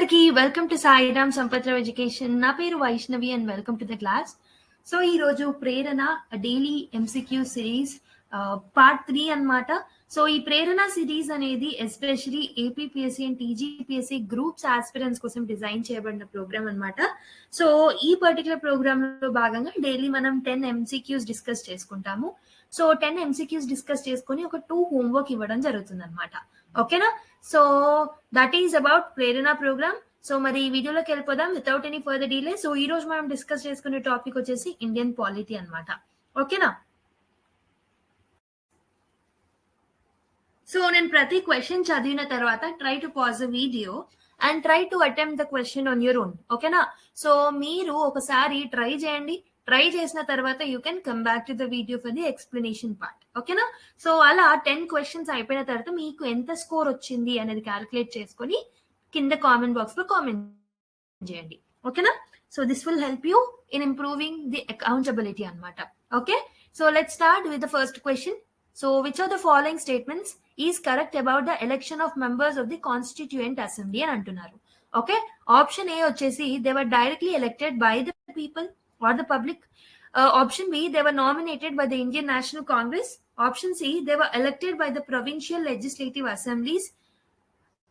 అందరికీ welcome to Sairam Sampatrao education. నా పేరు Vaishnavi and welcome to the class. So ఈ రోజు Prerana daily MCQ series part 3 అన్నమాట. సో ఈ ప్రేరణ సిరీస్ అనేది especially APPSC and TGPSC groups aspirants కోసం డిజైన్ చేయబడిన ప్రోగ్రామ్ అన్నమాట. సో ఈ పర్టికులర్ ప్రోగ్రామ్ లో భాగంగా డైలీ మనం 10 ఎంసీక్యూస్ డిస్కస్ చేసుకుంటాము. సో 10 ఎంసీక్యూస్ డిస్కస్ చేసుకుని ఒక 2 హోంవర్క్ ఇవ్వడం జరుగుతుంది అనమాట. ఓకేనా? So that is about Prerana programme. So మరి ఈ వీడియోలోకి వెళ్ళిపోదాం without any further delay. So ఈ రోజు మనం డిస్కస్ చేసుకునే టాపిక్ వచ్చేసి ఇండియన్ పాలిటీ అన్నమాట. ఓకేనా? సో నేను ప్రతి క్వశ్చన్ చదివిన తర్వాత try to pause the video and try to attempt the question on your own. ఓకేనా? సో మీరు ఒకసారి ట్రై చేయండి. ట్రై చేసిన తర్వాత you can come back to the video for the explanation part. ఓకేనా? సో అలా 10 క్వశ్చన్స్ అయిపోయిన తర్వాత మీకు ఎంత స్కోర్ వచ్చింది అనేది క్యాలిక్యులేట్ చేసుకొని కింద కామెంట్ బాక్స్ లో కామెంట్ చేయండి. ఓకేనా? So this will help you in improving the accountability అన్నమాట. Okay, so let's start with the first question. So which of the following statements is correct about the election of members of the constituent assembly అని అంటున్నారు. Okay, option A వచ్చేసి they were directly elected by the people or the public. Option B, they were nominated by the Indian National Congress. Option C, they were elected by the provincial legislative assemblies.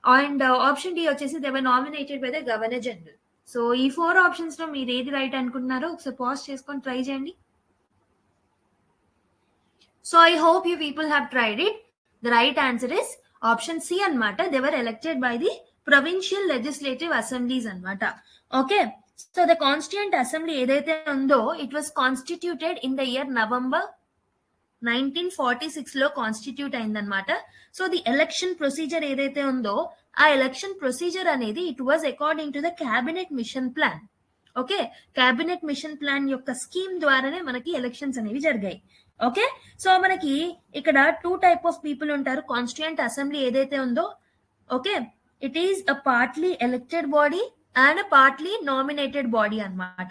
And option D వచ్చేసి they were nominated by the Governor General. So ఈ 4 options లో మీరు ఏది right అనుకుంటున్నారో ఒకసారి pause చేసుకొని try చేయండి. So I hope you people have tried it. The right answer is option C అన్నమాట. They were elected by the provincial legislative assemblies అన్నమాట. Okay, so the constituent assembly ఏదైతే ఉందో it was constituted in the year November 1946 లో constitute అయిందనమాట. So the election procedure ఏదైతే ఉందో ఆ election procedure అనేది it was according to the cabinet mission plan. Okay, cabinet mission plan యొక్క scheme ద్వారానే మనకి ఎలక్షన్స్ అనేవి జరిగాయి. ఓకే, సో మనకి ఇక్కడ 2 టైప్ ఆఫ్ పీపుల్ ఉంటారు. కాన్స్టిట్యూయెంట్ అసెంబ్లీ ఏదైతే ఉందో, okay, it is a partly elected body and partly nominated body అన్నమాట.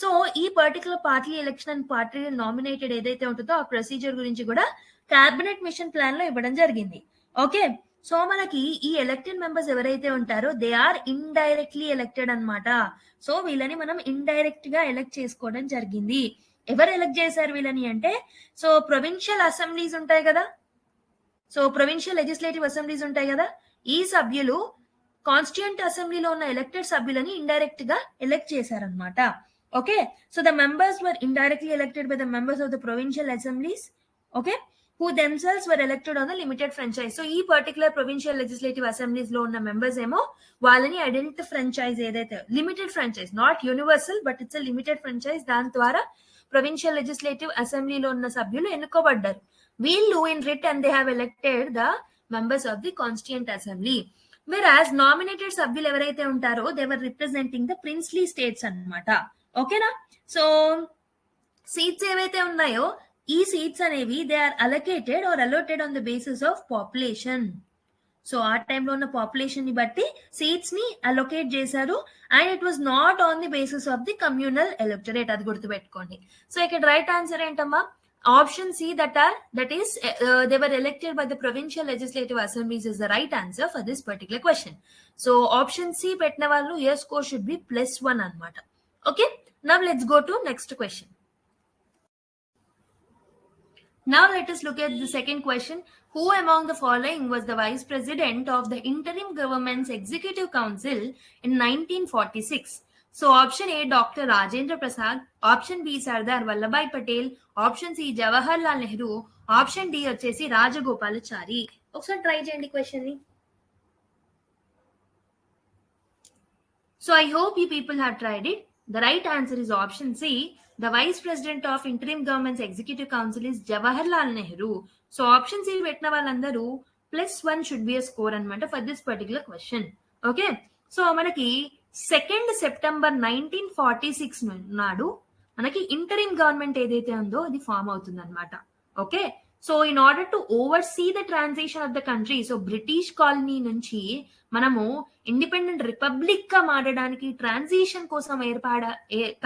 సో ఈ particular party election and party nominated ఏదైతే ఉంటుందో ఆ ప్రొసీజర్ గురించి కూడా క్యాబినెట్ మిషన్ ప్లాన్ లో ఇవ్వడం జరిగింది. ఓకే, సో మనకి ఈ ఎలక్టెడ్ మెంబర్స్ ఎవరైతే ఉంటారో దే ఆర్ ఇండైరెక్ట్లీ ఎలక్టెడ్ అన్నమాట. సో వీళ్ళని మనం ఇండైరెక్ట్ గా ఎలక్ట్ చేసుకోవడం జరిగింది. ఎవరు ఎలక్ట్ చేశారు వీళ్ళని అంటే, సో ప్రొవిన్షియల్ అసెంబ్లీస్ ఉంటాయి కదా, సో ప్రొవిన్షియల్ లెజిస్లేటివ్ అసెంబ్లీస్ ఉంటాయి కదా, ఈ సభ్యులు కాన్స్టిట్యూయెంట్ అసెంబ్లీలో ఉన్న ఎలక్టెడ్ సభ్యులని ఇండైరెక్ట్ గా ఎలెక్ట్ చేశారనమాట. Okay, so the members were indirectly elected by the members of the provincial assemblies, okay, who themselves were elected on the limited franchise. So ఈ పర్టికులర్ ప్రొవిన్షియల్ లెజిస్లేటివ్ అసెంబ్లీస్ లో ఉన్న members ఏమో వాళ్ళని identity franchise ఏదైతే limited franchise, not universal but it's limited franchise, దాని ద్వారా provincial legislative అసెంబ్లీలో ఉన్న సభ్యులు ఎన్నుకోబడ్డారు. వీళ్ళు in return they have elected the members of the constituent assembly. Whereas nominated సభ్యులు ఎవరైతే ఉంటారో they were representing the princely states అన్నమాట. ఓకేనా? సో సీట్స్ ఏవైతే ఉన్నాయో ఈ సీట్స్ అనేవి they are allocated or allotted on the basis of population. So ఆ టైంలో ఉన్న పాపులేషన్ ని బట్టి సీట్స్ ని అలొకేట్ చేశారు and it was not on the basis of the communal electorate. అది గుర్తుపెట్టుకోండి. సో ఇక్కడ రైట్ ఆన్సర్ ఏంటమ్మా? Option C, that is they were elected by the provincial legislative assemblies is the right answer for this particular question. So option C petna vallu your score should be +1 anamata. Okay, now let's go to next question. Now let us look at the second question. Who among the following was the vice president of the interim government's executive council in 1946? So option A, Dr. Rajendra Prasad. Option B, Sardar Vallabhbhai Patel. Option C, Jawaharlal Nehru. Option D వచ్చేసి రాజగోపాలాచారి. ఒకసారి try చేయండి question ని. So I hope you people have tried it. The right answer is option C. The vice president of interim government's executive council is Jawaharlal Nehru. So option C పెట్టిన వాళ్ళందరూ +1 should be a score అన్నమాట for this particular question. Okay, so మనకి 2nd September 1946 నాడు మనకి interim government ఏదైతే ఉందో అది form అవుతుంది అనమాట. Okay, so in order to oversee the transition of the country, so British colony నుంచి మనము ఇండిపెండెంట్ రిపబ్లిక్ గా మారడానికి ట్రాన్సిషన్ కోసం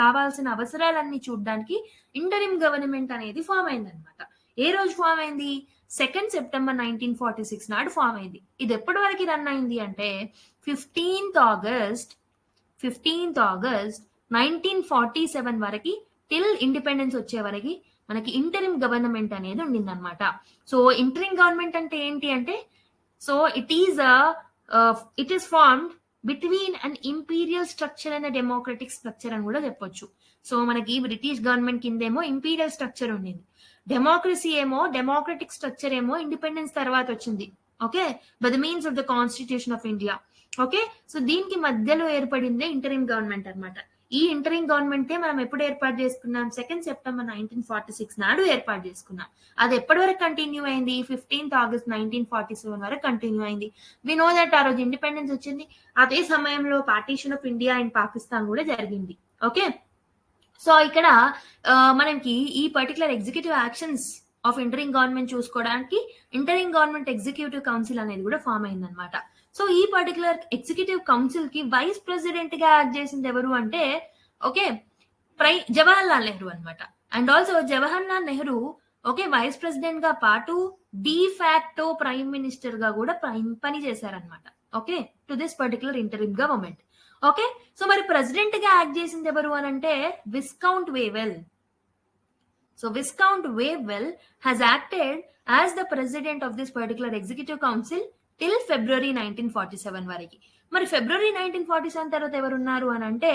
కావాల్సిన అవసరాలన్నీ చూడడానికి ఇంటరిమ్ గవర్నమెంట్ అనేది ఫామ్ అయింది అనమాట. ఏ రోజు ఫామ్ అయింది? 2nd సెప్టెంబర్ 1946 నాడు ఫామ్ అయింది. ఇది ఎప్పటి వరకు రన్ అయింది అంటే 15th ఆగస్ట్ 1947 వరకు, టిల్ ఇండిపెండెన్స్ వచ్చే వరకు మనకి ఇంటరిమ్ గవర్నమెంట్ అనేది ఉండిందన్నమాట. సో ఇంటరిమ్ గవర్నమెంట్ అంటే ఏంటి అంటే, so it is formed between an imperial structure and democratic structure అని కూడా చెప్పొచ్చు. సో మనకి బ్రిటిష్ గవర్నమెంట్ కిందేమో ఇంపీరియల్ స్ట్రక్చర్ ఉండింది, డెమోక్రసీ ఏమో డెమోక్రటిక్ స్ట్రక్చర్ ఏమో ఇండిపెండెన్స్ తర్వాత వచ్చింది. Okay, by the means of the constitution of India. Okay, so దీనికి మధ్యలో ఏర్పడిందే ఇంటరిమ్ గవర్నమెంట్ అన్నమాట. ఈ ఇంటరిమ్ గవర్నమెంటే మనం ఎప్పుడు ఏర్పాటు చేసుకున్నాం? 2nd సెప్టెంబర్ 1946 నాడు ఏర్పాటు చేసుకున్నాం. అది ఎప్పటి వరకు కంటిన్యూ అయింది? 15th ఆగస్ట్ 1947 వరకు కంటిన్యూ అయింది. వి నో దట్ ఆ రోజు ఇండిపెండెన్స్ వచ్చింది. అదే సమయంలో partition of India and Pakistan కూడా జరిగింది. ఓకే, సో ఇక్కడ మనకి ఈ particular executive actions of interim government చూసుకోవడానికి ఇంటరింగ్ గవర్నమెంట్ ఎగ్జిక్యూటివ్ కౌన్సిల్ అనేది కూడా ఫామ్ అయింది అనమాట. సో ఈ పర్టికులర్ ఎగ్జిక్యూటివ్ కౌన్సిల్ కి వైస్ ప్రెసిడెంట్ గా యాక్ట్ చేసింది ఎవరు అంటే, ఓకే, జవహర్ లాల్ నెహ్రూ అనమాట. And also Jawahar Lal Nehru okay vice president గా పాటు డిఫాక్టో ప్రైమ్ మినిస్టర్ గా కూడా పని చేశారనమాట. Okay, to this particular interim government. Okay, so మరి ప్రెసిడెంట్ గా యాక్ట్ చేసింది ఎవరు అని అంటే Viscount Wavell. So Viscount Wavell has acted as the president of this particular executive council till February 1947 వరకు. మరి ఫిబ్రవరి 1947 తర్వాత ఎవరున్నారు అని అంటే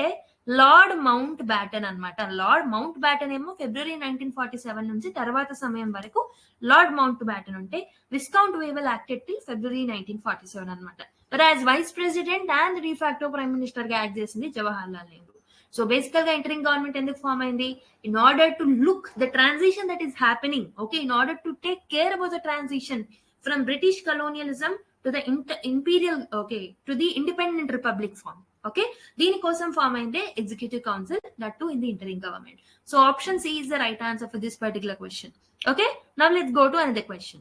లార్డ్ మౌంట్ బ్యాటన్ అనమాట. లార్డ్ మౌంట్ బ్యాటన్ ఏమో ఫిబ్రవరి 1947 నుంచి తర్వాత సమయం వరకు లార్డ్ మౌంట్ బ్యాటన్ ఉంటే, Viscount Wavell acted till February 1947 అనమాట. మరి as vice president and de facto prime minister గా యాక్ట్ చేసింది జవహర్ లాల్ నెహ్రూ. సో బేసికల్ గా ఇంటరింగ్ గవర్నమెంట్ ఎందుకు ఫామ్ అయింది? In order to look the transition that is happening. Okay, in order to take care about the transition from British colonialism to the imperial, okay, to the independent republic form. Okay, దీనికోసం form అయిందే executive council, that too in the interim government. So option C is the right answer for this particular question. Okay, now let's go to another question.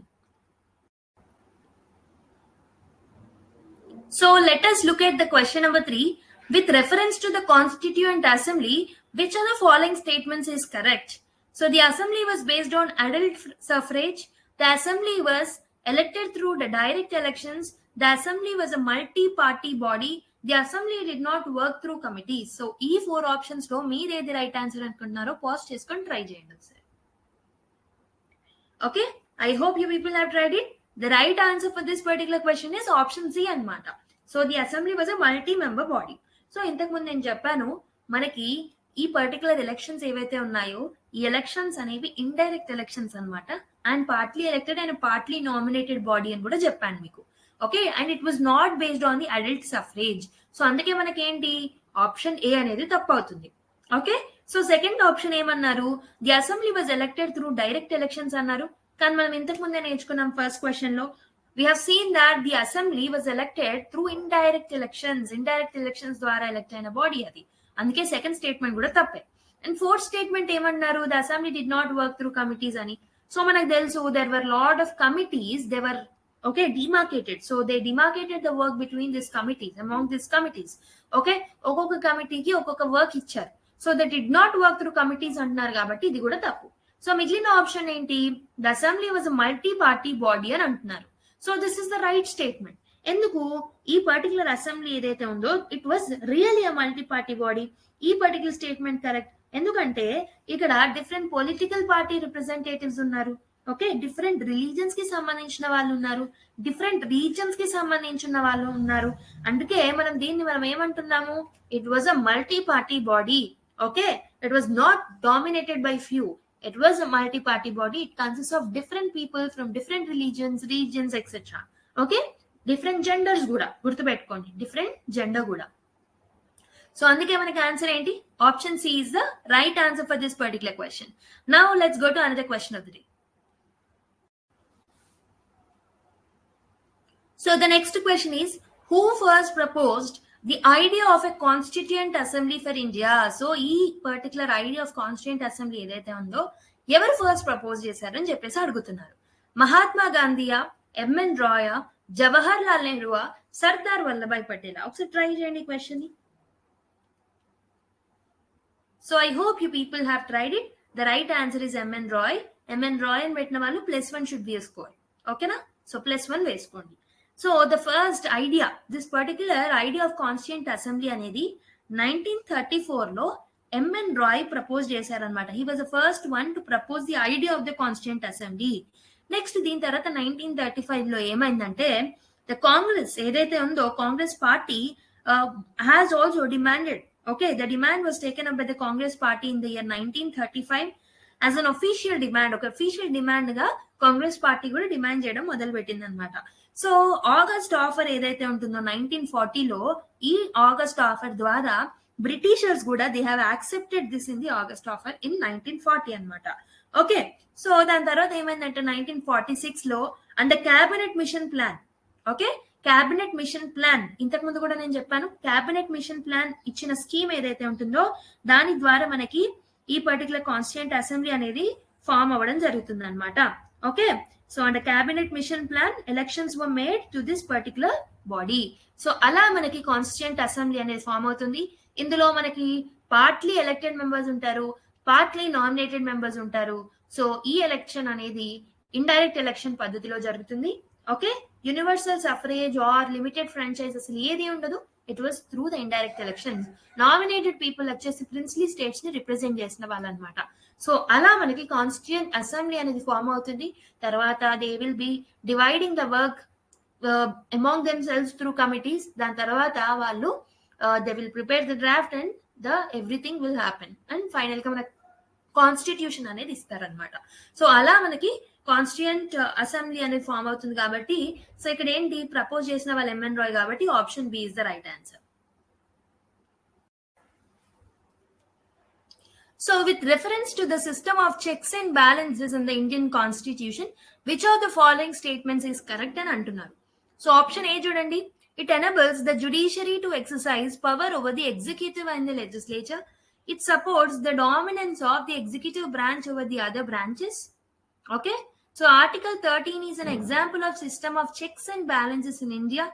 So let us look at the question number 3. With reference to the Constituent Assembly, which of the following statements is correct? So the assembly was based on adult suffrage. The assembly was elected through the direct elections. The assembly was a multi-party body. The assembly did not work through committees. So ఈ 4 options లో మీరు ఏది right answer అనుకుంటున్నారో pause చేసుకొని try చేయండి ఒకసారి. Okay, I hope you people have tried it. The right answer for this particular question is option C అన్నమాట. So the assembly was a multi-member body. So ఇంతకు ముందు నేను చెప్పాను, మనకి ఈ పర్టికులర్ ఎలక్షన్స్ ఏవైతే ఉన్నాయో ఈ ఎలక్షన్స్ అనేవి ఇండైరెక్ట్ ఎలక్షన్స్ అన్నమాట. And partly elected and partly nominated body అని కూడా చెప్పాను మీకు. Okay, and it was not based on the adult suffrage. So అందుకే మనకి ఏంటి ఆప్షన్ ఏ అనేది తప్పు అవుతుంది. ఓకే, సో సెకండ్ ఆప్షన్ ఏమన్నారు? The assembly was elected through direct elections అన్నారు. కానీ మనం ఇంతకు ముందే నేర్చుకున్నాం ఫస్ట్ క్వశ్చన్ లో, we have seen that the assembly was elected through indirect elections ద్వారా ఎలక్ట్ అయిన బాడీ అది. అందుకే సెకండ్ స్టేట్మెంట్ కూడా తప్పే. అండ్ ఫోర్త్ స్టేట్మెంట్ ఏమన్నారు? The assembly did not work through committees అని. సో మనకు తెలుసు there were lot of committees, they were okay demarcated. So they demarcated the work between these committees, among these committees. Okay, ఒక్కొక్క కమిటీకి ఒక్కొక్క work ఇచ్చారు. So they did not work through committees అంటున్నారు కాబట్టి ఇది కూడా తప్పు. సో మిగిలిన ఆప్షన్ ఏంటి? The assembly was multi party body అని అంటున్నారు. So this is the right statement. ఎందుకు? ఈ పర్టికులర్ అసెంబ్లీ ఏదైతే ఉందో it was really a multi party body. ఈ పర్టికులర్ స్టేట్మెంట్ కరెక్ట్. ఎందుకంటే ఇక్కడ డిఫరెంట్ పొలిటికల్ పార్టీ రిప్రజెంటేటివ్స్ ఉన్నారు. ఓకే, డిఫరెంట్ రిలీజన్స్ కి సంబంధించిన వాళ్ళు ఉన్నారు, డిఫరెంట్ రీజన్స్ కి సంబంధించిన వాళ్ళు ఉన్నారు. అందుకే దీన్ని మనం ఏమంటున్నాము? It was a multi party body. Okay, it was not dominated by few. It was a multi-party body. It consists of different people from different regions, etc. Okay? Different genders కూడా గుర్తుపెట్టుకోండి, different gender కూడా. So అందుకే మనకి answer ఏంటి? Option C is the right answer for this particular question. Now let's go to another question of the day. So the next question is, who first proposed the idea of a constituent assembly for India? So ఈ particular idea of constituent assembly ఏదైతే ఉందో ఎవరు first propose చేశారని చెప్పేసి అడుగుతున్నారు. Mahatma గాంధీయా, MN రాయా, జవహర్ లాల్ నెహ్రూవా, సర్దార్ వల్లభాయ్ పటేలా? ఒకసారి try చేయండి question ని. So I hope you people have tried it. The right answer is M N Roy. M N Roy అని పెట్టిన వాళ్ళు +1 షుడ్ బి స్కోర్. ఓకేనా? సో +1 వేసుకోండి. So the first idea, this particular idea of constituent assembly అనేది 1934లో ఎంఎన్ రాయ్ ప్రపోజ్ చేశారనమాట. He was the first one to propose the idea of the constituent assembly. Next దీని తర్వాత 1935లో ఏమైందంటే ద కాంగ్రెస్ ఏదైతే ఉందో Congress party has also demanded, okay, the demand was taken up by the Congress party in the year 1935 as an official demand. ఒక official demand గా Congress party కూడా demand చేయడం మొదలు పెట్టింది అనమాట. సో ఆగస్ట్ ఆఫర్ ఏదైతే ఉంటుందో 1940లో, ఈ ఆగస్ట్ ఆఫర్ ద్వారా బ్రిటిషర్స్ కూడా they have accepted this in the August offer in 1940 అనమాట. ఓకే, సో దాని తర్వాత ఏమైందంటే 1946లో and cabinet mission plan, okay, cabinet mission plan ఇంతకు ముందు కూడా నేను చెప్పాను. క్యాబినెట్ మిషన్ ప్లాన్ ఇచ్చిన స్కీమ్ ఏదైతే ఉంటుందో దాని ద్వారా మనకి ఈ పర్టికులర్ కాన్స్టిట్యూంట్ అసెంబ్లీ అనేది ఫామ్ అవ్వడం జరుగుతుంది అనమాట. Okay, so and cabinet mission plan elections were made to this particular body. So అలా మనకి కాన్స్టిట్యూంట్ అసెంబ్లీ అనేది ఫామ్ అవుతుంది. ఇందులో మనకి పార్ట్లీ ఎలక్టెడ్ మెంబర్స్ ఉంటారు, పార్ట్లీ నామినేటెడ్ మెంబర్స్ ఉంటారు. సో ఈ ఎలక్షన్ అనేది ఇండైరెక్ట్ ఎలక్షన్ పద్ధతిలో జరుగుతుంది. Okay, universal suffrage or limited franchise అసలు ఏది ఉండదు. It was through the indirect elections. Nominated people వచ్చేసి ప్రిన్స్లీ స్టేట్స్ ని రిప్రజెంట్ చేసిన వాళ్ళు అనమాట. సో అలా మనకి కాన్స్టిట్యూంట్ అసెంబ్లీ అనేది ఫామ్ అవుతుంది. తర్వాత they will be dividing the work among them cells through committees. దాని తర్వాత వాళ్ళు they will prepare the draft and the everything will happen and final గా మనకి కాన్స్టిట్యూషన్ అనేది ఇస్తారనమాట. సో అలా మనకి కాన్స్టిట్యూంట్ అసెంబ్లీ అనేది ఫామ్ అవుతుంది. కాబట్టి సో ఇక్కడ ఏంటి ప్రపోజ్ చేసిన వాళ్ళు ఎంఎన్ రాయ్ కాబట్టి option B is the right answer. So with reference to the system of checks and balances in the Indian constitution which of the following statements is correct అని అంటున్నారు. So option A చూడండి, it enables the judiciary to exercise power over the executive and the legislature. It supports the dominance of the executive branch over the other branches. Okay, so Article 13 is an example of system of checks and balances in India.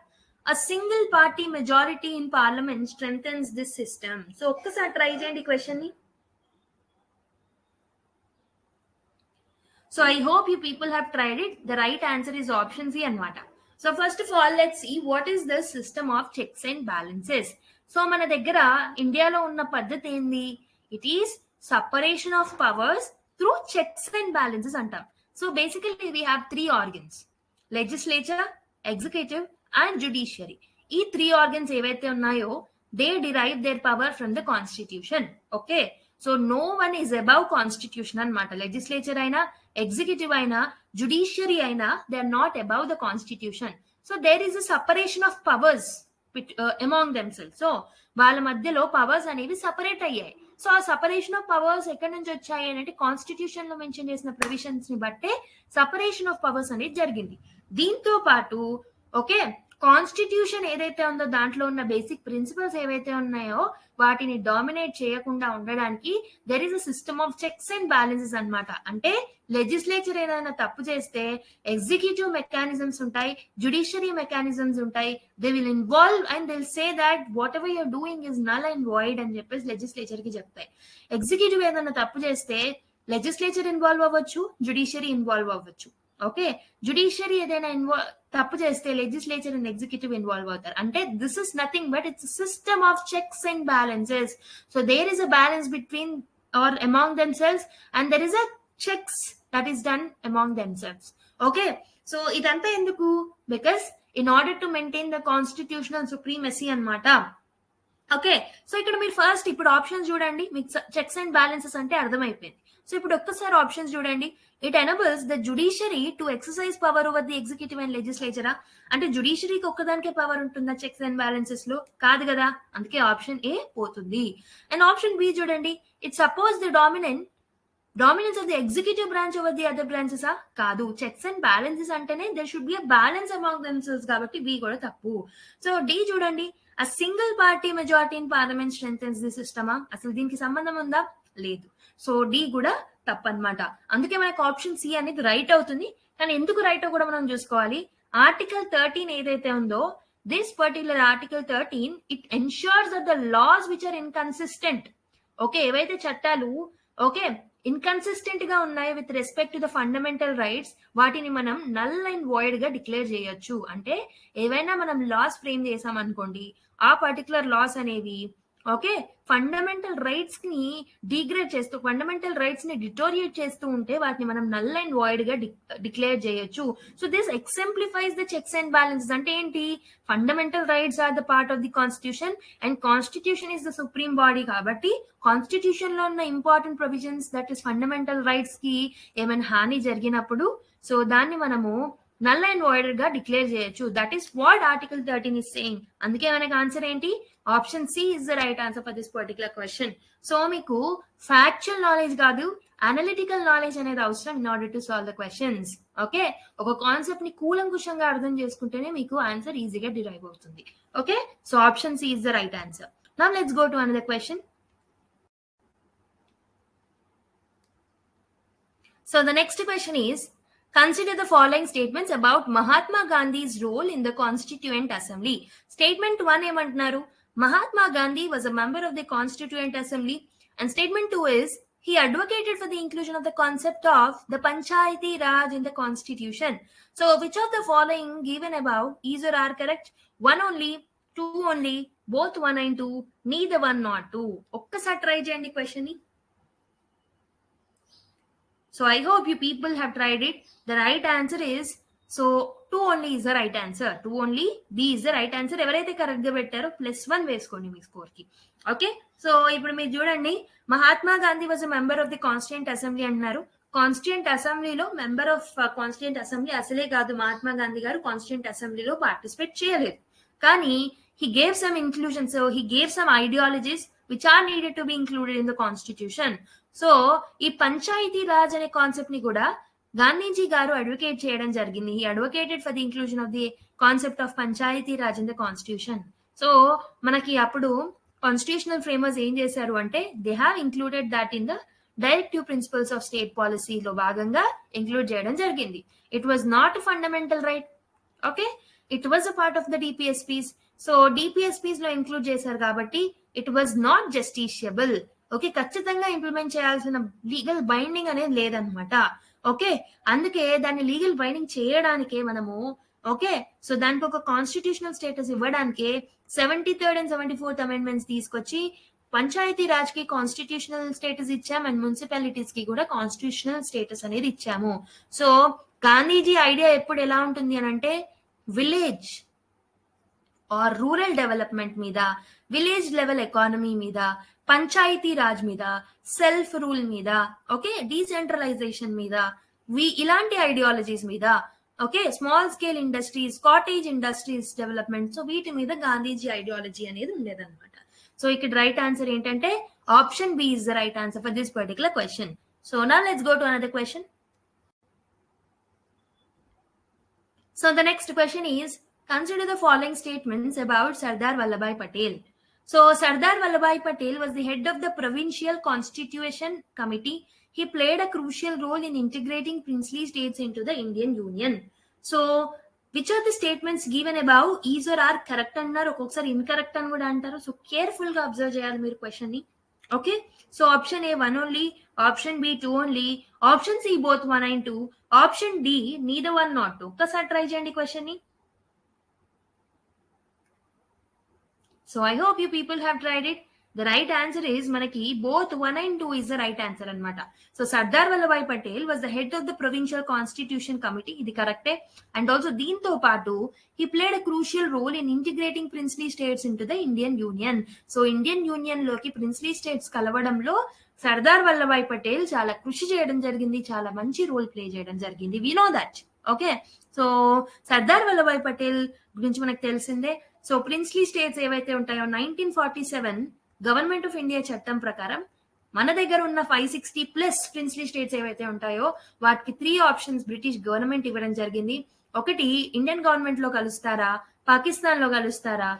A single party majority in parliament strengthens this system. So okkasari try cheyandi question ni. So I hope you people have tried it. The right answer is option C anamata. So first of all, let's see what is the system of checks and balances. సో మన దగ్గర ఇండియాలో ఉన్న పద్ధతి ఏంది? It is separation of powers through checks and balances అంటాం. So basically we have 3 organs, legislature, executive and judiciary. ఈ 3 organs ఏవైతే ఉన్నాయో they derive their power from the constitution. Okay, so no one is above constitution అనమాట. Legislature అయినా, executive అయినా, judiciary అయినా they are not above the constitution. So there is a separation of powers among themselves. So వాళ్ళ మధ్యలో powers అనేవి separate అయ్యాయి. So ఆ separation of powers ఎక్కడి నుంచి వచ్చాయి అంటే కాన్స్టిట్యూషన్ లో మెన్షన్ చేసిన ప్రొవిజన్స్ ని బట్టే సపరేషన్ ఆఫ్ పవర్స్ అనేది జరిగింది. దీంతో పాటు ఓకే, కాన్స్టిట్యూషన్ ఏదైతే ఉందో దాంట్లో ఉన్న బేసిక్ ప్రిన్సిపల్స్ ఏవైతే ఉన్నాయో వాటిని డామినేట్ చేయకుండా ఉండడానికి there is a system of checks and balances అనమాట. అంటే లెజిస్లేచర్ ఏదైనా తప్పు చేస్తే ఎగ్జిక్యూటివ్ మెకానిజమ్స్ ఉంటాయి, జుడిషియరీ మెకానిజమ్స్ ఉంటాయి. They will involve and they will say that what ever you're doing is null and void అని చెప్పేసి లెజిస్లేచర్ కి చెప్తాయి. ఎగ్జిక్యూటివ్ ఏదైనా తప్పు చేస్తే లెజిస్లేచర్ ఇన్వాల్వ్ అవ్వచ్చు, జుడిషియరీ ఇన్వాల్వ్ అవ్వచ్చు. ఓకే, జుడిషియరీ ఏదైనా తప్పు చేస్తే లెజిస్లేచర్ అండ్ ఎగ్జిక్యూటివ్ ఇన్వాల్వ్ అవుతారు. అంటే this is nothing but it's system of checks and balances. So there is a balance between or among themselves and there is a checks that is done among themselves. Okay, so ఇదంతా ఎందుకు? Because in order to maintain the constitutional supremacy అనమాట. Okay, so ఇక్కడ మీరు first ఇప్పుడు options చూడండి, మీకు checks and balances అంటే అర్థమైపోయింది. సో ఇప్పుడు ఒక్కసారి ఆప్షన్స్ చూడండి. It enables the judiciary to exercise power over the executive and లెజిస్లేచరా? అంటే జుడిషియరీకి ఒక్కదానికే పవర్ ఉంటుందా చెక్స్ అండ్ బ్యాలెన్సెస్ లో? కాదు కదా, అందుకే ఆప్షన్ ఏ పోతుంది. అండ్ ఆప్షన్ బి చూడండి, it suppose the dominance of the executive branch over the other బ్రాంచెసా? కాదు, చెక్స్ అండ్ బ్యాలెన్సెస్ అంటేనే there should be a balance among themselves కాబట్టి బి కూడా తప్పు. సో డి చూడండి, a single party majority in parliament strengthens the సిస్టమా? అసలు దీనికి సంబంధం ఉందా? లేదు. సో డి కూడా తప్పనమాట. అందుకే మనకు ఆప్షన్ సి అనేది రైట్ అవుతుంది. కానీ ఎందుకు రైట్ కూడా మనం చూసుకోవాలి. ఆర్టికల్ 13 ఏదైతే ఉందో this particular article 13 it ensures that the laws which are inconsistent, okay, ఏవైతే చట్టాలు ఓకే ఇన్కన్సిస్టెంట్ గా ఉన్నాయి with respect to the fundamental rights, వాటిని మనం నల్ అండ్ వాయిడ్ గా డిక్లేర్ చేయొచ్చు. అంటే ఏవైనా మనం లాస్ ఫ్రేమ్ చేసాం అనుకోండి, ఆ పర్టికులర్ లాస్ అనేవి ఓకే ఫండమెంటల్ రైట్స్ ని డిగ్రేడ్ చేస్తూ, ఫండమెంటల్ రైట్స్ ని డిటోరియేట్ చేస్తూ ఉంటే వాటిని మనం నల్ అండ్ వాయిడ్ గా డిక్లేర్ చేయొచ్చు. So this ఎక్సెంప్లిఫైస్ the checks and balances. అంటే ఏంటి, fundamental rights are the part of the constitution and constitution is the supreme body. కాబట్టి కాన్స్టిట్యూషన్ లో ఉన్న important provisions, that is fundamental rights కి ఏమైనా హాని జరిగినప్పుడు సో దాన్ని మనము నల్ అండ్ వాయిడ్ గా డిక్లేర్ చేయొచ్చు. That is what article 13 is saying. అందుకే మనకి ఆన్సర్ ఏంటి, option C is the right answer for this particular question. So మీకు ఫ్యాక్చువల్ నాలెడ్జ్ కాదు, అనలిటికల్ నాలెడ్జ్ అనేది అవసరం in order to solve the questions. Okay, ఒక కాన్సెప్ట్ ని కూలంకుషంగా అర్థం చేసుకుంటేనే మీకు ఆన్సర్ ఈజీగా డిరైవ్ అవుతుంది. Okay, so option C is the right answer. Now let's go to another question. So the next question is, consider the following statements about Mahatma Gandhi's role in the Constituent Assembly. Statement 1 ఏమంటున్నారు, Mahatma Gandhi was a member of the Constituent Assembly. And statement 2 is, he advocated for the inclusion of the concept of the Panchayati Raj in the Constitution. So which of the following given above is or are correct? 1 only, 2 only, both 1 and 2, neither 1 nor 2. ఒక్కసారి try చేయండి question ని. So I hope you people have tried it. The right answer is, so 2 only is the right answer. 2 only, B is the right answer. ఎవరైతే correct గా పెట్టారో +1 వేసుకోండి మీ score కి. Okay, so ఇప్పుడు మీరు చూడండి, Mahatma Gandhi was a member of the constituent assembly అంటున్నారు. Constituent అసెంబ్లీలో మెంబర్ ఆఫ్ కాన్స్టిట్యూయెంట్ అసెంబ్లీ అసలే కాదు, మహాత్మా గాంధీ గారు కాన్స్టిట్యూయెంట్ అసెంబ్లీలో పార్టిసిపేట్ చేయలేదు. కానీ he gave some inclusion, so he gave some ideologies which are needed to be included in the constitution. So ఈ పంచాయతీ రాజ్ అనే కాన్సెప్ట్ ని కూడా గాంధీజీ గారు అడ్వకేట్ చేయడం జరిగింది. He advocated for the inclusion of the concept of Panchayati Raj in the constitution. So మనకి అప్పుడు constitutional framers ఏం చేశారు అంటే, they have included that in the directive principles of state పాలసీలో భాగంగా ఇంక్లూడ్ చేయడం జరిగింది. It was not fundamental right, okay, it was a part of the DPSPs. So DPSPs లో ఇంక్లూడ్ చేశారు కాబట్టి it was not justiciable. Okay, ఖచ్చితంగా implement చేయాల్సిన legal binding అనేది లేదనమాట. ఓకే, అందుకే దాన్ని లీగల్ బైండింగ్ చేయడానికే మనము ఓకే సో దానికి ఒక కాన్స్టిట్యూషనల్ స్టేటస్ ఇవ్వడానికే 73rd and 74th అమెండ్మెంట్స్ తీసుకొచ్చి పంచాయతీ రాజ్ కి కాన్స్టిట్యూషనల్ స్టేటస్ ఇచ్చాం అండ్ మున్సిపాలిటీస్ కి కూడా కాన్స్టిట్యూషనల్ స్టేటస్ అనేది ఇచ్చాము. సో గాంధీజీ ఐడియా ఎప్పుడు ఎలా ఉంటుంది అని అంటే, విలేజ్ ఆర్ రూరల్ డెవలప్మెంట్ మీద, విలేజ్ లెవెల్ ఎకానమీ మీద, పంచాయతీ రాజ్ మీద, సెల్ఫ్ రూల్ మీద, ఓకే డీసెంట్రలైజేషన్ మీద, ఇలాంటి ఐడియాలజీస్ మీద, okay small scale industries, cottage industries development, so వీటి మీద గాంధీజీ ఐడియాలజీ అనేది ఉండేదన్నమాట. సో ఇక్కడ రైట్ ఆన్సర్ ఏంటంటే option B is the right answer for this particular question. So now let's go to another question. So the next question is, consider the following statements about Sardar Vallabhbhai Patel. So Sardar Vallabhbhai Patel was the head of the Provincial Constitution Committee. He played a crucial role in integrating princely states into the Indian Union. So which are the statements given above is or are correct annaru, okokasari incorrect అని కూడా అంటారు. So careful గా observe చేయాలి మీరు question ని. Okay, so option A 1 only, option B 2 only, option C both 1 and 2, option D neither 1 nor 2. ఒక్కసారి try చేయండి question ని. So I hope you people have tried it. The right answer is manaki both 1 and 2 is the right answer anamata. So Sardar Vallabhbhai Patel was the head of the Provincial Constitution Committee. Idi correct. And also deento paatu he played a crucial role in integrating princely states into the Indian Union. So Indian Union loki princely states kalavadamlo Sardar Vallabhbhai Patel చాలా కృషి చేయడం జరిగింది, చాలా మంచి role play చేయడం జరిగింది. We know that. Okay, so Sardar Vallabhbhai Patel గురించి మనకు తెలిసిందే. సో ప్రిన్స్లీ స్టేట్స్ ఏవైతే ఉంటాయో 1947 గవర్నమెంట్ ఆఫ్ ఇండియా చట్టం ప్రకారం మన దగ్గర ఉన్న 560+ ప్రిన్స్లీ స్టేట్స్ ఏవైతే ఉంటాయో వాటికి 3 ఆప్షన్స్ బ్రిటిష్ గవర్నమెంట్ ఇవ్వడం జరిగింది. ఒకటి, ఇండియన్ గవర్నమెంట్ లో కలుస్తారా, పాకిస్తాన్ లో కలుస్తారా,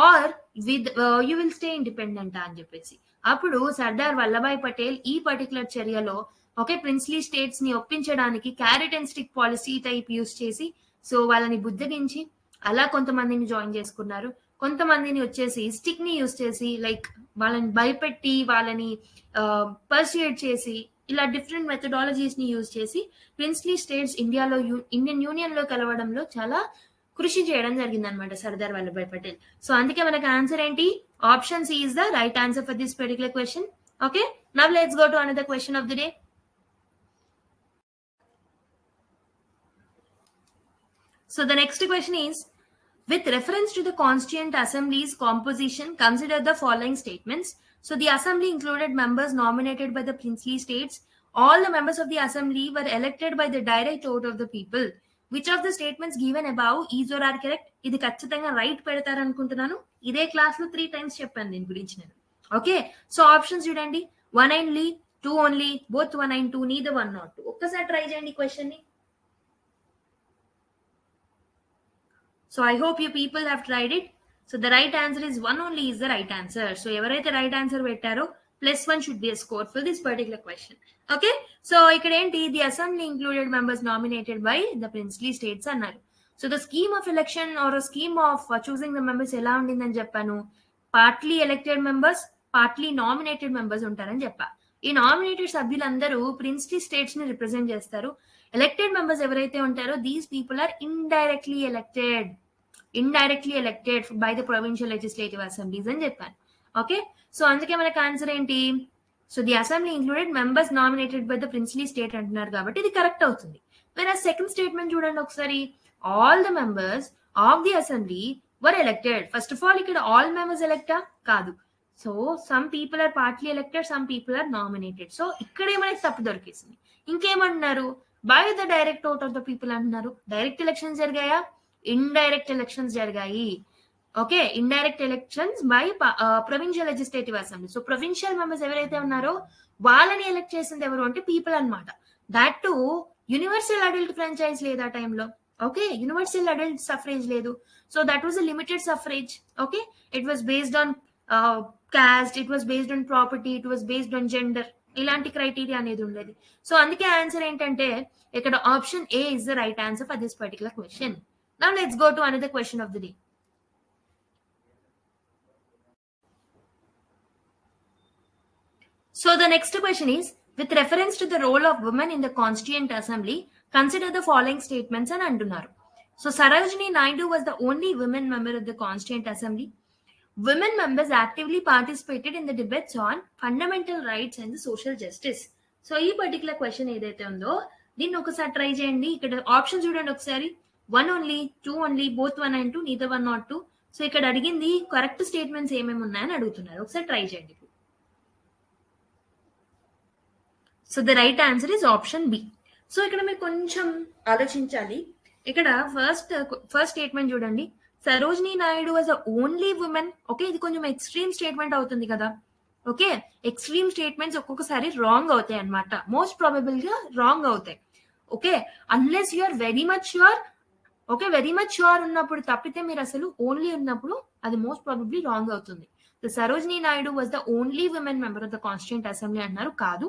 or with you will stay independent అని చెప్పేసి. అప్పుడు సర్దార్ వల్లభాయ్ పటేల్ ఈ పర్టికులర్ చర్యలో ఓకే ప్రిన్స్లీ స్టేట్స్ ని ఒప్పించడానికి carrot and stick policy type use చేసి సో వాళ్ళని బుద్ధగించి అలా కొంతమందిని జాయిన్ చేసుకున్నారు. కొంతమందిని వచ్చేసి స్టిక్ ని యూజ్ చేసి లైక్ వాళ్ళని భయపెట్టి వాళ్ళని పర్సుయేట్ చేసి ఇలా డిఫరెంట్ మెథడాలజీస్ ని యూజ్ చేసి ప్రిన్స్లీ స్టేట్స్ ఇండియాలో ఇండియన్ యూనియన్ లో కలవడంలో చాలా కృషి చేయడం జరిగింది అనమాట సర్దార్ వల్లభాయ్ పటేల్. సో అందుకే మనకి ఆన్సర్ ఏంటి, option C is the right answer for this particular question. Okay, now let's go to another question of the day. So the next question is, with reference to the Constituent Assembly's composition, consider the following statements. So the assembly included members nominated by the princely states. All the members of the assembly were elected by the direct vote of the people. Which of the statements given above is or are correct? ఇది ఖచ్చితంగా right పెడతారు అనుకుంటున్నాను. ఇదే class లో 3 times చెప్పాను దీని గురించి నేను. ఓకే, సో ఆప్షన్స్ చూడండి, 1 only, 2 only, both 1 and 2, neither 1 nor 2. ఒక్కసారి ట్రై చేయండి క్వశ్చన్ ని. So I hope you people have tried it. So the right answer is 1 only is the right answer. So ఎవరైతే right answer పెట్టారో +1 should be a score for this particular question. Okay, so ఇక్కడ ఏంటి, the assembly included members nominated by the princely states అన్నారు. So the scheme of election or a scheme of choosing the members ఎలా ఉండిందని చెప్పాను, partly elected members, partly nominated members ఉంటారని చెప్పా. ఈ nominated సభ్యులందరూ princely states ని రిప్రజెంట్ చేస్తారు. Elected members ఎవరైతే ఉంటారో these people or indirectly elected by the provincial legislative assemblies అని చెప్పాను. ఓకే, సో అందుకే మనకు ఆన్సర్ ఏంటి, so the assembly included members nominated by the princely state అంటున్నారు కాబట్టి ఇది కరెక్ట్ అవుతుంది. వేరే సెకండ్ స్టేట్మెంట్ చూడండి ఒకసారి, all the members of the assembly were elected. First of all ఇక్కడ ఆల్ మెంబర్స్ ఎలెక్టా కాదు. So some people are partly elected, some people are nominated. So ఇక్కడే మనకి తప్పు దొరికేసింది. ఇంకేమంటున్నారు, by the direct vote of the people అంటున్నారు. Direct elections జరిగాయా, ఇండైరెక్ట్ ఎలక్షన్స్ జరిగాయి. Okay, indirect elections by provincial legislative assembly. So provincial members ఎవరైతే ఉన్నారో వాళ్ళని ఎలక్ట్ చేసింది ఎవరు అంటే పీపుల్ అనమాట. That to universal adult franchise లేదు ఆ టైంలో. ఓకే, యూనివర్సల్ అడల్ట్ సఫరేజ్ లేదు. So that was a limited suffrage. Okay, it was based on caste, it was based on property, it was based on gender. ఇలాంటి criteria అనేది ఉండేది. So అందుకే answer ఏంటంటే ఇక్కడ option A is the right answer for this particular question. Now let's go to another question of the day. So the next question is, with reference to the role of women in the Constituent Assembly, consider the following statements అని అంటున్నారు. So Sarojini Naidu was the only women member of the Constituent Assembly. Women members actively participated in the debates on fundamental rights and the social justice. So ఈ particular question ఏదైతే ఉందో దీన్ని ఒకసారి try చేయండి. ఇక్కడ option చూడండి ఒకసారి, 1 only, 2 only, both 1 and 2, neither 1 nor 2. So ఇక్కడ అడిగింది కరెక్ట్ స్టేట్మెంట్స్ ఏమేమి ఉన్నాయని అడుగుతున్నారు. ఒకసారి ట్రై చేయండి. So the right answer is option B. So ఇక్కడ మీరు కొంచెం ఆలోచించాలి. ఇక్కడ ఫస్ట్ స్టేట్మెంట్ చూడండి, Sarojini Naidu was the only women. Okay, ఇది కొంచెం ఎక్స్ట్రీమ్ స్టేట్మెంట్ అవుతుంది కదా. ఓకే, ఎక్స్ట్రీమ్ స్టేట్మెంట్స్ ఒక్కొక్కసారి రాంగ్ అవుతాయి అనమాట. మోస్ట్ ప్రాబబుల్ గా రాంగ్ అవుతాయి. Okay, unless you are very much sure. Okay, very much sure ఉన్నప్పుడు తప్పితే మీరు అసలు ఓన్లీ ఉన్నప్పుడు అది మోస్ట్ ప్రాబబ్లీ రాంగ్ అవుతుంది. Sarojini Naidu was the only women member of the constituent assembly అన్నారు, కాదు,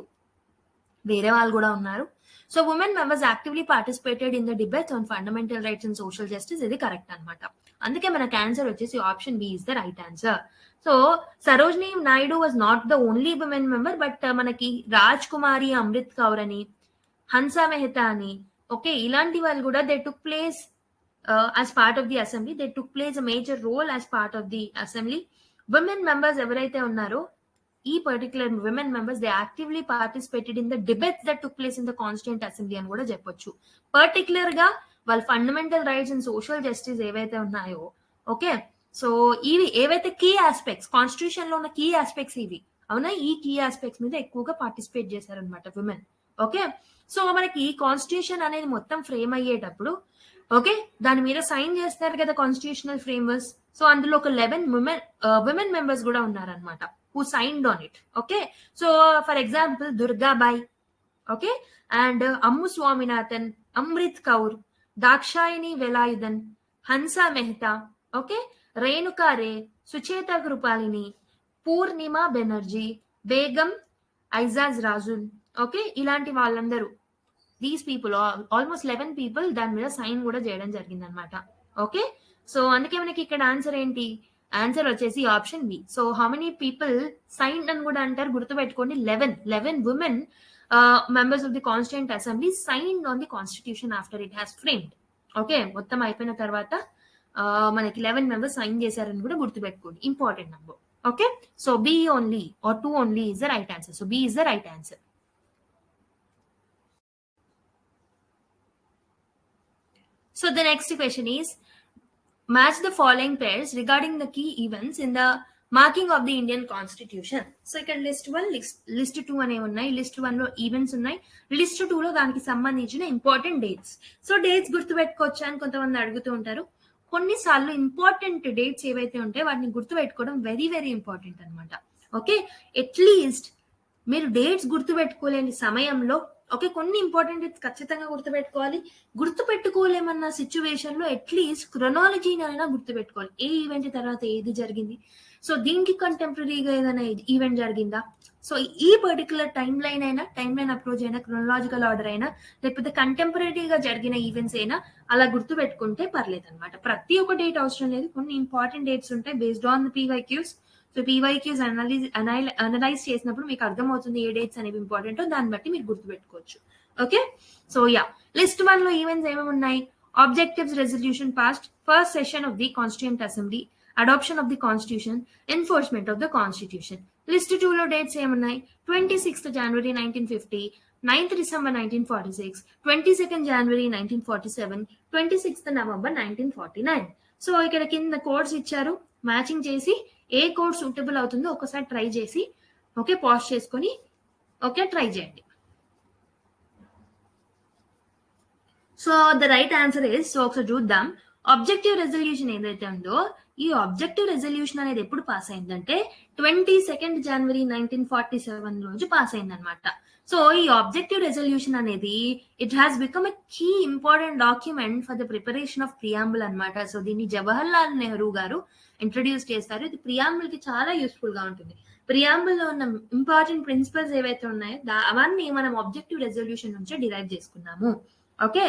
వేరే వాళ్ళు కూడా ఉన్నారు. So women members actively participated in the debates on fundamental rights and social justice. ఇది కరెక్ట్ అనమాట. అందుకే మనకు ఆన్సర్ వచ్చేసి option B is the right answer. So Sarojini Naidu was not the only women member, but మనకి రాజ్ కుమారి, అమృత్ కౌర్ అని, హన్సా మెహతా అని, ఓకే, ఇలాంటి వాళ్ళు కూడా they took place as part of the assembly. They took place a major role as part of the assembly. Women members ఎవరైతే ఉన్నారో ఈ particular women members they actively participated in the debates that took place in the constituent assembly అని కూడా చెప్పొచ్చు. Particular గా వాళ్ళ fundamental rights and social justice ఏవైతే ఉన్నాయో, ఓకే, సో ఇవి ఏవైతే కీ ఆస్పెక్ట్స్, కాన్స్టిట్యూషన్ లో ఉన్న కీ ఆస్పెక్ట్స్ ఇవి, అవునా, ఈ కీ ఆస్పెక్ట్స్ మీద ఎక్కువగా పార్టిసిపేట్ చేశారనమాట విమెన్. ఓకే, సో మనకి కాన్స్టిట్యూషన్ అనేది మొత్తం ఫ్రేమ్ అయ్యేటప్పుడు, ఓకే, దాని మీద సైన్ చేస్తారు కదా కాన్స్టిట్యూషనల్ ఫ్రేమ్వర్క్స్. సో అందులో ఒక 11 విమెన్ మెంబర్స్ కూడా ఉన్నారనమాట who signed on it. Okay, so for example Durgabai, okay, and Ammu Swaminathan, Amrit Kaur, Dakshayini Velayudan, Hansa Mehta, okay, Renuka Ray, Sucheta Krupalini, Purnima Banerjee, Begum Aizaz Razul, okay, ilanti vallandaru, these people almost 11 people దాని మీద sign కూడా చేయడం జరిగింది అనమాట. Okay, so అందుకే మనకి ఇక్కడ answer ఏంటి, ఆన్సర్ వచ్చేసి option B. So how many people signed అని కూడా అంటారు, గుర్తుపెట్టుకోండి, 11 women members of the Constituent Assembly signed on the Constitution after it has framed. Okay, మొత్తం అయిపోయిన తర్వాత మనకి 11 మెంబర్స్ సైన్ చేశారని కూడా గుర్తుపెట్టుకోండి, important number. Okay, so B only or 2 only is the right answer. So B is the right answer. So the next question is, match the following pairs regarding the key events in the marking of the Indian constitution. So ఇక్కడ list 1, list 2 అనేవి ఉన్నాయి. List 1 లో events ఉన్నాయి, list 2 లో దానికి సంబంధించిన important dates. So dates గుర్తుపెట్టుకోవచ్చా అని కొంతమంది అడుగుతూ ఉంటారు. కొన్నిసార్లు ఇంపార్టెంట్ డేట్స్ ఏవైతే ఉంటాయో వాటిని గుర్తుపెట్టుకోవడం వెరీ వెరీ ఇంపార్టెంట్ అనమాట. ఓకే, అట్లీస్ట్ మీరు డేట్స్ గుర్తుపెట్టుకోలేని సమయంలో ఓకే కొన్ని ఇంపార్టెంట్ డేట్స్ ఖచ్చితంగా గుర్తుపెట్టుకోవాలి. గుర్తుపెట్టుకోలేమన్న సిచ్యువేషన్ లో అట్లీస్ట్ క్రొనాలజీని అయినా గుర్తుపెట్టుకోవాలి. ఏ ఈవెంట్ తర్వాత ఏది జరిగింది, సో దీనికి కంటెంపరీగా ఏదైనా ఈవెంట్ జరిగిందా, సో ఈ పర్టికులర్ టైం లైన్ అప్రోచ్ అయినా, క్రొనాలజికల్ ఆర్డర్ అయినా, లేకపోతే కంటెంపరీగా జరిగిన ఈవెంట్స్ అయినా అలా గుర్తు పెట్టుకుంటే పర్లేదు అనమాట. ప్రతి ఒక్క డేట్ అవసరం లేదు, కొన్ని ఇంపార్టెంట్ డేట్స్ ఉంటాయి based on the PYQs. So PYQs analyse చేసినప్పుడు మీకు అర్థమవుతుంది ఏ డేట్స్ అనేవి ఇంపార్టెంట్, దాన్ని బట్టి మీరు గుర్తుపెట్టుకోవచ్చు. ఓకే, సో యా, లిస్ట్ 1 లో ఈవెంట్స్ ఏమేమి ఉన్నాయి? Objectives resolution past, first session of the constituent assembly, adoption of the constitution, enforcement of the constitution. List 2 లో డేట్స్ ఏమున్నాయి? 26th January 1950, 9th December 1946, 22nd January 1947, 26th November 1949. So ఇక్కడ కింద codes ఇచ్చారు, matching చేసి ఏ code suitable అవుతుందో ఒకసారి try చేసి okay pause చేసుకొని ఓకే ట్రై చేయండి. So the right answer is, so ఒకసారి చూద్దాం, ఆబ్జెక్టివ్ రెజల్యూషన్ ఏదైతే ఉందో ఈ ఆబ్జెక్టివ్ రెజల్యూషన్ అనేది ఎప్పుడు పాస్ అయిందంటే 22nd January 1947 రోజు పాస్ అయింది అనమాట. సో ఈ ఆబ్జెక్టివ్ రెజల్యూషన్ అనేది it has become a key important document for the preparation of preamble అనమాట. సో దీన్ని జవహర్లాల్ నెహ్రూ గారు ఇంట్రడ్యూస్ చేస్తారు. ఇది ప్రియాంబుల్ కి చాలా యూస్ఫుల్ గా ఉంటుంది. ప్రియాంబుల్ లో ఉన్న ఇంపార్టెంట్ ప్రిన్సిపల్స్ ఏవైతే ఉన్నాయో అవన్నీ మనం ఆబ్జెక్టివ్ రెజల్యూషన్ నుంచే డిరైవ్ చేసుకున్నాము. Okay,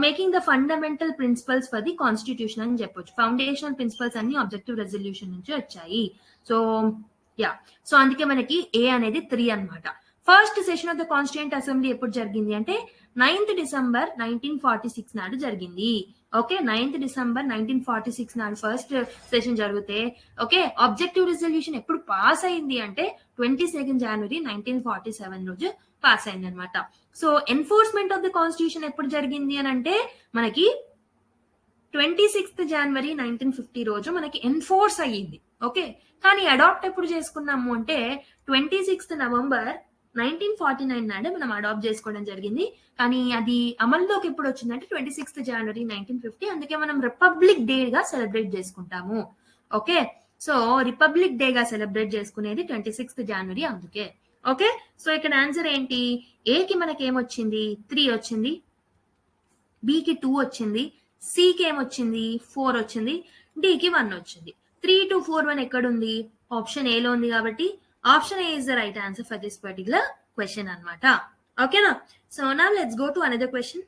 making the fundamental principles for the constitution అని చెప్పొచ్చు. ఫౌండేషనల్ ప్రిన్సిపల్స్ అన్ని ఆబ్జెక్టివ్ రెజల్యూషన్ నుంచి వచ్చాయి. సో యా, సో అందుకే మనకి ఏ అనేది 3 అనమాట. First session of the constituent assembly ఎప్పుడు జరిగింది అంటే 9th December 1946 నాడు జరిగింది. ఓకే, 9th December 1946 నాడు ఫస్ట్ సెషన్ జరిగితే ఓకే ఆబ్జెక్టివ్ రెజల్యూషన్ ఎప్పుడు పాస్ అయింది అంటే 22nd January 1947 రోజు పాస్ అయింది అనమాట. So enforcement of the constitution ఎప్పుడు జరిగింది అని అంటే మనకి 26th January 1950 రోజు మనకి ఎన్ఫోర్స్ అయ్యింది. ఓకే, కానీ అడాప్ట్ ఎప్పుడు చేసుకున్నాము అంటే 26th November 1949 నాడే మనం అడాప్ట్ చేసుకోవడం జరిగింది. కానీ అది అమల్లోకి ఎప్పుడు వచ్చిందంటే 26th January 1950. అందుకే మనం రిపబ్లిక్ డే గా సెలబ్రేట్ చేసుకుంటాము. ఓకే, సో రిపబ్లిక్ డే గా సెలబ్రేట్ చేసుకునేది 26th January అందుకే. ఓకే, సో ఇక్కడ ఆన్సర్ ఏంటి? ఏకి మనకి ఏమొచ్చింది? 3 వచ్చింది, బికి 2 వచ్చింది, సికి ఏమొచ్చింది? 4 వచ్చింది, డికి 1 వచ్చింది. 3 to 4 1 ఎక్కడుంది? ఆప్షన్ ఏలో ఉంది కాబట్టి option A is the right answer for this particular question అనమాట. ఓకేనా? So now let's go to another question.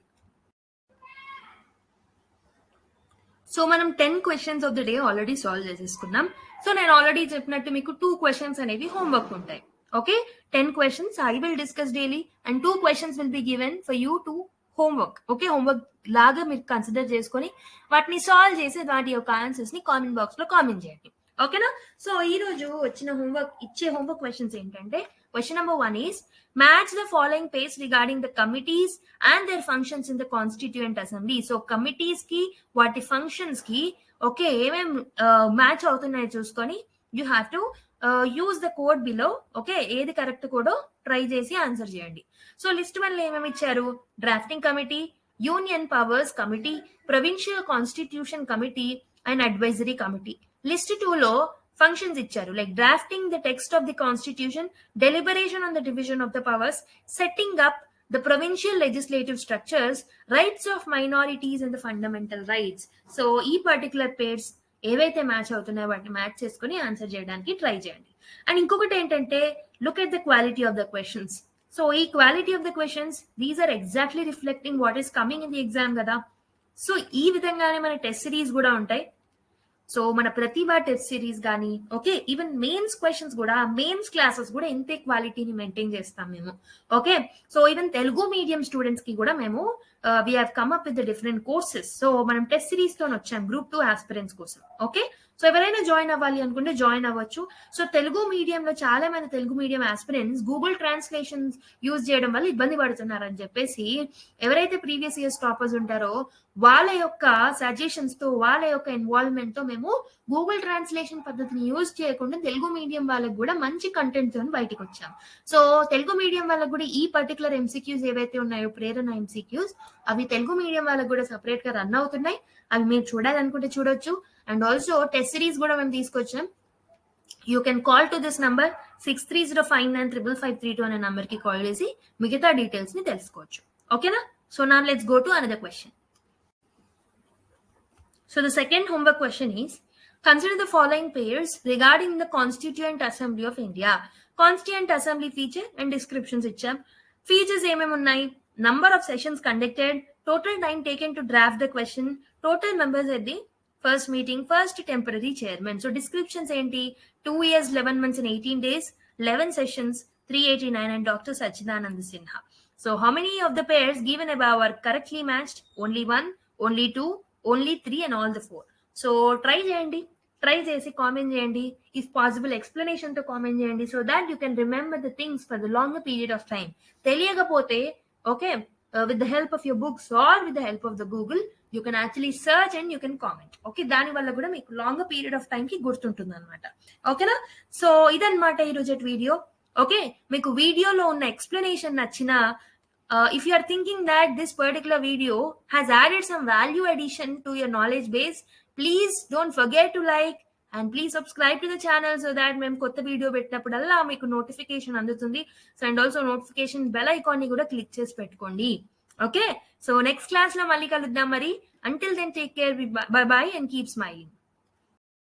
So మనం 10 questions of the day already solve చేసేసుకున్నాం. సో నేను ఆల్రెడీ చెప్పినట్టు మీకు 2 క్వశ్చన్స్ అనేవి హోంవర్క్ ఉంటాయి. Okay, 10 questions I will discuss daily and 2 questions will be given for you to homework. Okay, homework లాగా మీరు consider చేసుకొని వాటిని సాల్వ్ చేసి వాటి యొక్క ఆన్సర్స్ ని కామెంట్ బాక్స్ లో కామెంట్ చేయండి. ఓకేనా? సో ఈ రోజు వచ్చిన హోంవర్క్ క్వశ్చన్స్ ఏంటంటే question number 1 is match the following page regarding the committees and their functions in the constituent assembly. So committees కి వాటి ఫంక్షన్స్ కి ఓకే ఏమేం మ్యాచ్ అవుతున్నాయో చూసుకొని you have to use the code below. Okay, ఏది correct kodo try చేసి answer చేయండి. So list 1 లో ఏమేమి ఇచ్చారు? Drafting committee, union powers committee, provincial constitution committee and advisory committee. List 2 లో ఫంక్షన్స్ ఇచ్చారు like drafting the text of the constitution, deliberation on the division of the powers, setting up the provincial legislative structures, rights of minorities and the fundamental rights. So ఈ particular pairs ఏవైతే match అవుతున్నాయో వాటిని match చేసుకుని answer చేయడానికి try చేయండి. And ఇంకొకటి ఏంటంటే look at the quality of the questions. So ఈ quality of the questions these are exactly reflecting what is coming in the exam కదా. సో ఈ విధంగానే మన టెస్ట్ సిరీస్ కూడా ఉంటాయి. సో మన ప్రతిభా టెస్ట్ సిరీస్ కానీ ఓకే ఈవెన్ మెయిన్స్ క్వశ్చన్స్ కూడా మెయిన్స్ క్లాసెస్ కూడా ఇంతే క్వాలిటీని మెయింటైన్ చేస్తాం మేము okay so even Telugu medium students కి కూడా మేము we have come up with different courses so మనం టెస్ట్ సిరీస్ తో వచ్చాం గ్రూప్ 2 ఆస్పిరెంట్స్ కోసం ఓకే సో ఎవరైనా జాయిన్ అవ్వాలి అనుకుంటే జాయిన్ అవ్వచ్చు సో తెలుగు మీడియంలో చాలా మంది Telugu medium aspirants Google translations use చేయడం వల్ల ఇబ్బంది పడుతున్నారని చెప్పేసి ఎవరైతే ప్రీవియస్ ఇయర్స్ టాపర్స్ ఉంటారో వాళ్ళ యొక్క సజెషన్స్ తో వాళ్ళ యొక్క ఇన్వాల్వ్మెంట్ తో మేము గూగుల్ ట్రాన్స్లేషన్ పద్ధతిని యూజ్ చేయకుండా తెలుగు మీడియం వాళ్ళకి కూడా మంచి కంటెంట్ తో బయటకు వచ్చాం సో తెలుగు మీడియం వాళ్ళకి కూడా ఈ పర్టికులర్ ఎంసీక్యూస్ ఏవైతే ఉన్నాయో ప్రేరణ ఎంసీక్యూస్ అవి తెలుగు మీడియం వాళ్ళకి కూడా సెపరేట్ గా రన్ అవుతున్నాయి అవి మీరు చూడాలనుకుంటే చూడొచ్చు అండ్ ఆల్సో టెస్ట్ సిరీస్ కూడా మేము తీసుకొచ్చాం you can call to this number 6305955352 అనే నంబర్ కి కాల్ చేసి మిగతా డీటెయిల్స్ ని తెలుసుకోవచ్చు ఓకేనా సో నా let's go to another question so the second homework question is consider the following pairs regarding the Constituent Assembly of India. Constituent Assembly feature and descriptions ఇచ్చాం features ఏమేమి ఉన్నాయి number of sessions conducted total time taken to draft the question total members at the first meeting first temporary chairman so descriptions ఏంటి 2 years 11 months and 18 days 11 sessions 389 and Dr. Sachidanand Sinha so how many of the pairs given above are correctly matched only 1 only 2 only 3 and all the 4 so try చేయండి try చేసి comment చేయండి if possible explanation తో comment చేయండి so that you can remember the things for the long period of time తెలియకపోతే okay with the help of your books or with the help of the Google you can actually search and you can comment okay దాని వల్ల కూడా మీకు long period of time కి గుర్తుంటుంది అనమాట ఓకేనా so ఇదన్నమాట ఈ రోజు వీడియో ఓకే మీకు వీడియోలో ఉన్న ఎక్స్ప్లెనేషన్ నచ్చిన if you are thinking that this particular video has added some value addition to your knowledge base please don't forget to like and please subscribe to the channel so that మేము కొత్త video పెట్టినప్పుడల్లా మీకు notification అందుతుంది so and also notification bell icon ని కూడా click చేసి పెట్టుకోండి okay so next class లో మళ్ళీ కలుద్దాం మరి until then take care bye bye and keep smiling